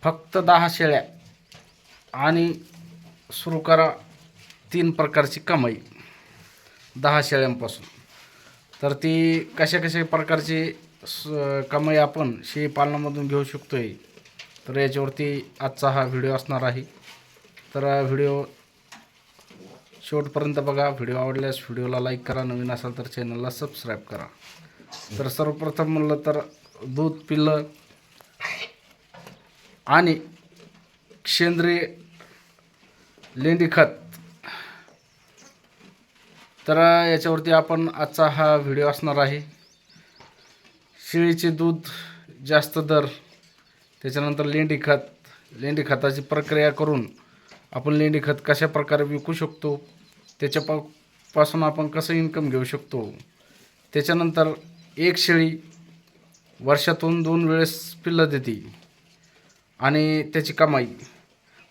फक्त 10 शेळ्या आणि सुरू करा 3 प्रकारची कमाई 10 शेळ्यांपासून. तर ती कशा कशा प्रकारची कमाई आपण शेळी पालनामधून घेऊ शकतोय, तर याच्यावरती आजचा हा व्हिडिओ असणार आहे. तर व्हिडिओ शेवटपर्यंत बघा. व्हिडिओ आवडल्यास व्हिडिओला लाईक करा, नवीन असाल तर चॅनलला सबस्क्राईब करा. तर सर्वप्रथम म्हणलं तर दूध पिल्लं आणि सेंद्रिय लेंडी खत, तर याच्यावरती आपण आजचा हा व्हिडिओ असणार आहे. शेळीचे दूध जास्त दर, त्याच्यानंतर लेंडी खताची प्रक्रिया करून आपण लेंडी खत कशा प्रकारे विकू शकतो, त्याच्यापासून आपण कसं इन्कम घेऊ शकतो. त्याच्यानंतर एक शेळी वर्षातून 2 वेळेस पिल्लं देते आणि त्याची कमाई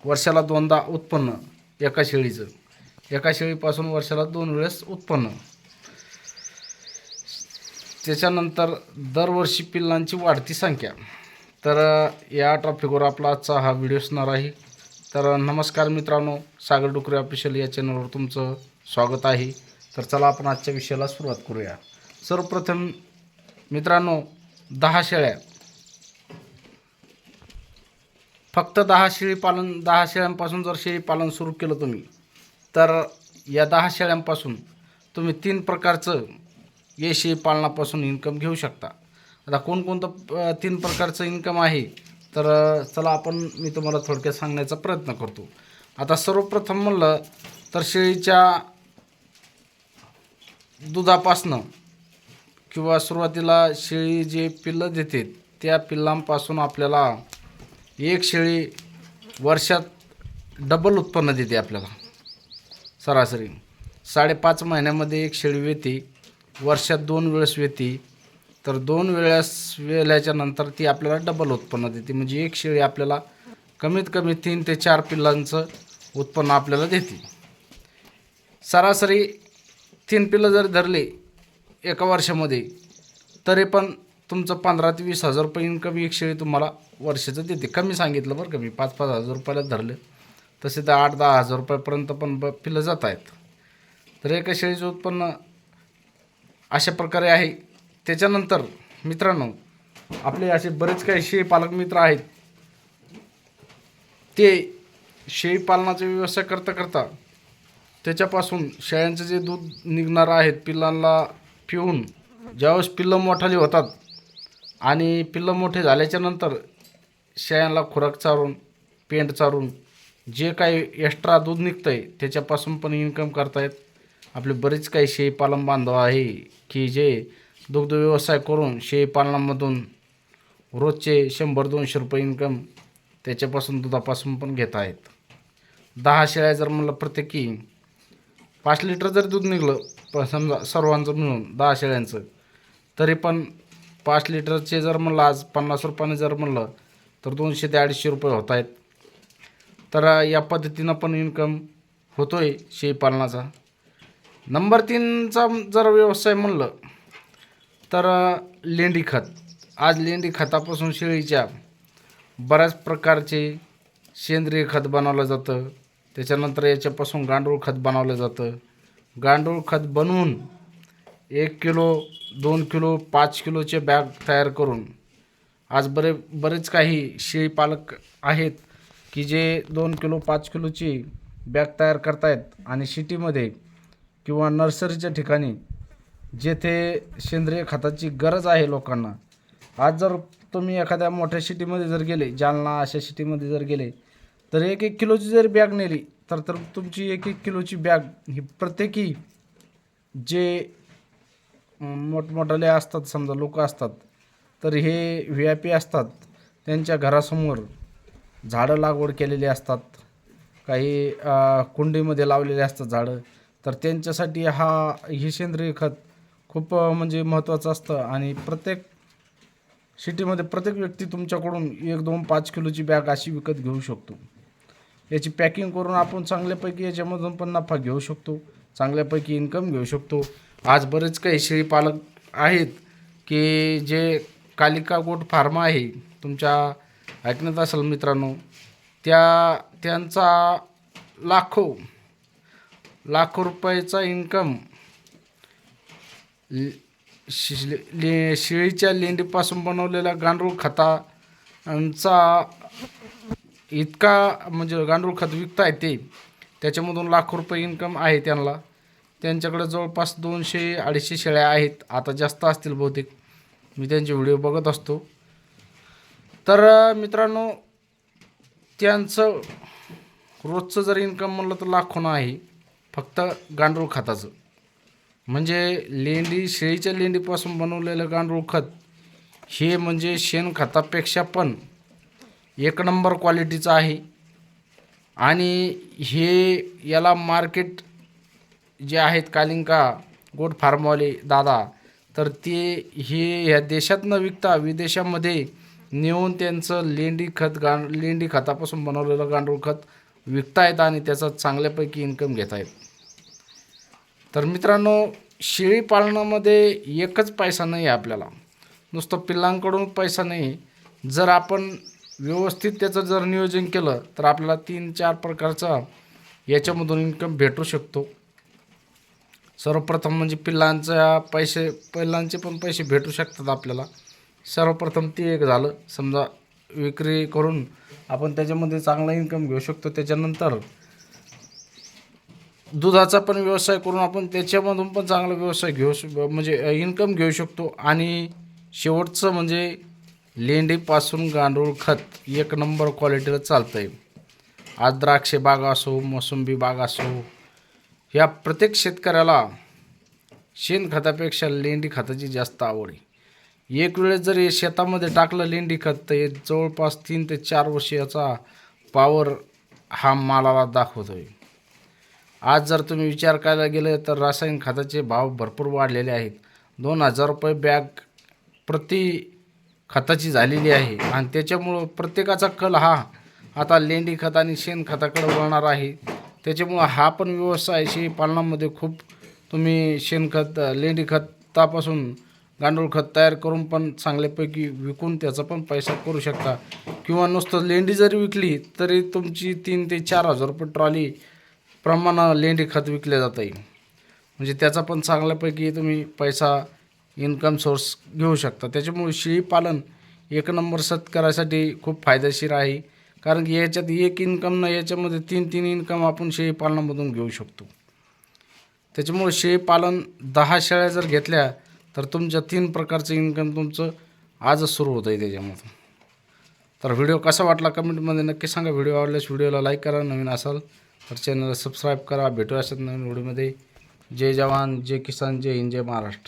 वर्षाला 2दा उत्पन्न एका शेळीपासून वर्षाला 2 वेळेस उत्पन्न. त्याच्यानंतर दरवर्षी पिल्लांची वाढती संख्या. तर या टॉपिकवर आपला आजचा हा व्हिडिओ असणार आहे. तर नमस्कार मित्रांनो, सागर डुकरे ऑफिशियल या चॅनलवर तुमचं स्वागत आहे. तर चला आपण आजच्या विषयाला सुरुवात करूया. सर्वप्रथम मित्रांनो, 10 शेळ्या, फक्त 10 शेळ्यांपासून जर शेळी पालन सुरू केलं तुम्ही, तर या 10 शेळ्यांपासून तुम्ही 3 प्रकारचं या शेळी पालनापासून इन्कम घेऊ शकता. आता कोणकोणतं 3 प्रकारचं इन्कम आहे, तर चला मी तुम्हाला थोडक्यात सांगण्याचा प्रयत्न करतो. आता सर्वप्रथम म्हणलं तर शेळीच्या दुधापासनं किंवा सुरुवातीला शेळी जे पिल्लं देते त्या पिल्लांपासून आपल्याला एक शेळी वर्षात डबल उत्पन्न देते. आपल्याला सरासरी 5.5 महिन्यामध्ये एक शेळी वेते, वर्षात 2 वेळेस वेते. तर 2 वेळेस वेल्याच्या नंतर ती आपल्याला डबल उत्पन्न देते. म्हणजे एक शेळी आपल्याला कमीत कमी 3 ते 4 पिल्लांचं उत्पन्न आपल्याला देते. सरासरी 3 पिल्लं जर धरले एका वर्षामध्ये, तरी पण तुमचं 15,000 ते 20,000 रुपये इन्कम एक शेळी तुम्हाला वर्षाचं देते. कमी सांगितलं बरं का मी, 5-5 हजार रुपयाला धरले, तसे तर 8-10 हजार रुपयापर्यंत पण पिल्लं जात आहेत. तर एका शेळीचं उत्पन्न अशा प्रकारे आहे. त्याच्यानंतर मित्रांनो, आपले असे बरेच काही शेळी पालक मित्र आहेत, ते शेळी पालनाचा व्यवसाय करता त्याच्यापासून शेळ्यांचं जे दूध निघणार आहे पिल्लांना पिऊन, ज्यावेळेस पिल्लं मोठाली होतात आणि पिल्लं मोठे झाल्याच्या नंतर शेळ्यांना खुराक चारून, पेंड चारून जे काही एक्स्ट्रा दूध निघतं आहे त्याच्यापासून पण इन्कम करतायत. आपले बरेच काही शेळी पालन बांधव आहे की जे दुग्ध व्यवसाय करून शेळी पालनामधून रोजचे 100-200 रुपये इन्कम त्याच्यापासून दुधापासून पण घेत आहेत. 10 शेळ्या जर म्हणलं प्रत्येकी 5 लिटर जर दूध निघलं समजा सर्वांचं मिळून 10 शेळ्यांचं, तरी पण 5 लिटरचे जर म्हणलं आज 50 रुपयाने जर म्हणलं तर 200 ते 250 रुपये होत आहेत. तर या पद्धतीनं पण इन्कम होतोय शेळी पालनाचा. नंबर 3चा जर व्यवसाय म्हणलं तर लेंडी खत. आज लेंडी खतापासून शेळीच्या बऱ्याच प्रकारचे सेंद्रिय खत बनवलं जातं. त्याच्यानंतर याच्यापासून गांडूळ खत बनवलं जातं. गांडूळ खत बनवून 1 किलो, 2 किलो, 5 किलोचे बॅग तयार करून आज बरेच काही शेळी पालक आहेत की जे 2 किलो, 5 किलोची बॅग तयार करतायत आणि सिटीमध्ये किंवा नर्सरीच्या ठिकाणी जेथे सेंद्रिय खताची गरज आहे लोकांना. आज जर तुम्ही एखाद्या मोठ्या सिटीमध्ये जर गेले, जालना अशा सिटीमध्ये जर गेले, तर 1-1 किलोची जर बॅग नेली तर तुमची 1-1 किलोची बॅग ही प्रत्येकी जे मोठमोठाले असतात, समजा लोक असतात, तर हे VIP असतात, त्यांच्या घरासमोर झाडं लागवड केलेली असतात, काही कुंडीमध्ये लावलेले असतात झाडं. तर त्यांच्यासाठी ही सेंद्रिय खत खूप म्हणजे महत्त्वाचं असतं. आणि प्रत्येक सिटीमध्ये प्रत्येक व्यक्ती तुमच्याकडून 1-2, 5 किलोची बॅग अशी विकत घेऊ शकतो. याची पॅकिंग करून आपण चांगल्यापैकी याच्यामधून पण नफा घेऊ शकतो, चांगल्यापैकी इन्कम घेऊ शकतो. आज बरेच काही शेळी पालक आहेत की जे कालिका गोट फार्म आहे तुमच्या ऐकण्यात असेल मित्रांनो, त्यांचा लाखो लाखो रुपयाचा इन्कम शेळीच्या लेंडीपासून बनवलेल्या गांडूळ खतांचा इतका म्हणजे गांडूळ खत विकता येते, त्याच्यामधून लाखो रुपये इन्कम आहे त्यांना. त्यांच्याकडे जवळपास 200-250 शेळ्या आहेत, आता जास्त असतील बहुतेक, मी त्यांचे व्हिडिओ बघत असतो. तर मित्रांनो, त्यांचं रोजचं जर इन्कम म्हणलं तर लाखोनं आहे फक्त गांडूळ खताचं. म्हणजे शेळीच्या लेंडीपासून बनवलेलं गांडूळ खत हे म्हणजे शेणखतापेक्षा पण एक नंबर क्वालिटीचं आहे. आणि याला मार्केट जे आहेत कालिंका गोट फार्मवाले दादा, तर ह्या देशात न विकता विदेशामध्ये नेऊन त्यांचं लेंडी खतापासून बनवलेलं गांडूळ खत विकतायत आणि त्याचा चांगल्यापैकी इन्कम घेत आहेत. तर मित्रांनो, शेळी पालनामध्ये एकच पैसा नाही आहे आपल्याला, नुसतं पिल्लांकडून पैसा नाही. जर आपण व्यवस्थित त्याचं जर नियोजन केलं तर आपल्याला 3-4 प्रकारचा याच्यामधून इन्कम भेटू शकतो. सर्वप्रथम म्हणजे पिल्लांचे पण पैसे भेटू शकतात आपल्याला. सर्वप्रथम ते एक झालं. समजा विक्री करून आपण त्याच्यामध्ये चांगला इन्कम घेऊ शकतो. त्याच्यानंतर दुधाचा पण व्यवसाय करून आपण त्याच्यामधून पण चांगला व्यवसाय म्हणजे इन्कम घेऊ शकतो. आणि शेवटचं म्हणजे लेंडीपासून गांडूळ खत एक नंबर क्वालिटीला चालतं आहे. आज द्राक्षे बाग असो, मोसंबी बाग असो, या प्रत्येक शेतकऱ्याला शेणखतापेक्षा लेंडी खताची जास्त आवड आहे. एक वेळेस जर हे शेतामध्ये टाकलं लेंडी खत तर हे जवळपास 3 ते 4 वर्ष याचा पॉवर हा मालाला दाखवतो आहे. आज जर तुम्ही विचार करायला गेले तर रासायनिक खताचे भाव भरपूर वाढलेले आहेत. 2,000 रुपये बॅग प्रति खताची झालेली आहे. आणि त्याच्यामुळं प्रत्येकाचा कल हा आता लेंडी खत आणि शेणखताकडे वळणार आहे. त्याच्यामुळं हा पण व्यवसाय शेळी पालनामध्ये खूप तुम्ही शेणखत लेंडी खतापासून गांडूळ खत तयार करून पण चांगल्यापैकी विकून त्याचा पण पैसा करू शकता. किंवा नुसतं लेंडी जरी विकली तरी तुमची 3 ते 4 हजार रुपये ट्रॉली प्रमाणात लेंडी खत विकले जात आहे. म्हणजे त्याचा पण चांगल्यापैकी तुम्ही पैसा इन्कम सोर्स घेऊ शकता. त्याच्यामुळे शेळी पालन एक नंबर शेतकऱ्यासाठी खूप फायदेशीर आहे. कारण की याच्यात एक इन्कम नाही, याच्यामध्ये 3 इन्कम आपण शेळी पालनामधून घेऊ शकतो. त्याच्यामुळे शेळी पालन 10 शेळ्या जर घेतल्या तर तुमच्या 3 प्रकारचं इन्कम तुमचं आजच सुरू होतं आहे त्याच्यामधून. तर व्हिडिओ कसा वाटला कमेंटमध्ये नक्की सांगा. व्हिडिओ आवडल्यास व्हिडिओला लाईक करा, नवीन असाल तर चॅनलला सबस्क्राईब करा. भेटू अशाच नवीन व्हिडिओमध्ये. जय जवान, जय किसान, जय हिंद, जय महाराष्ट्र.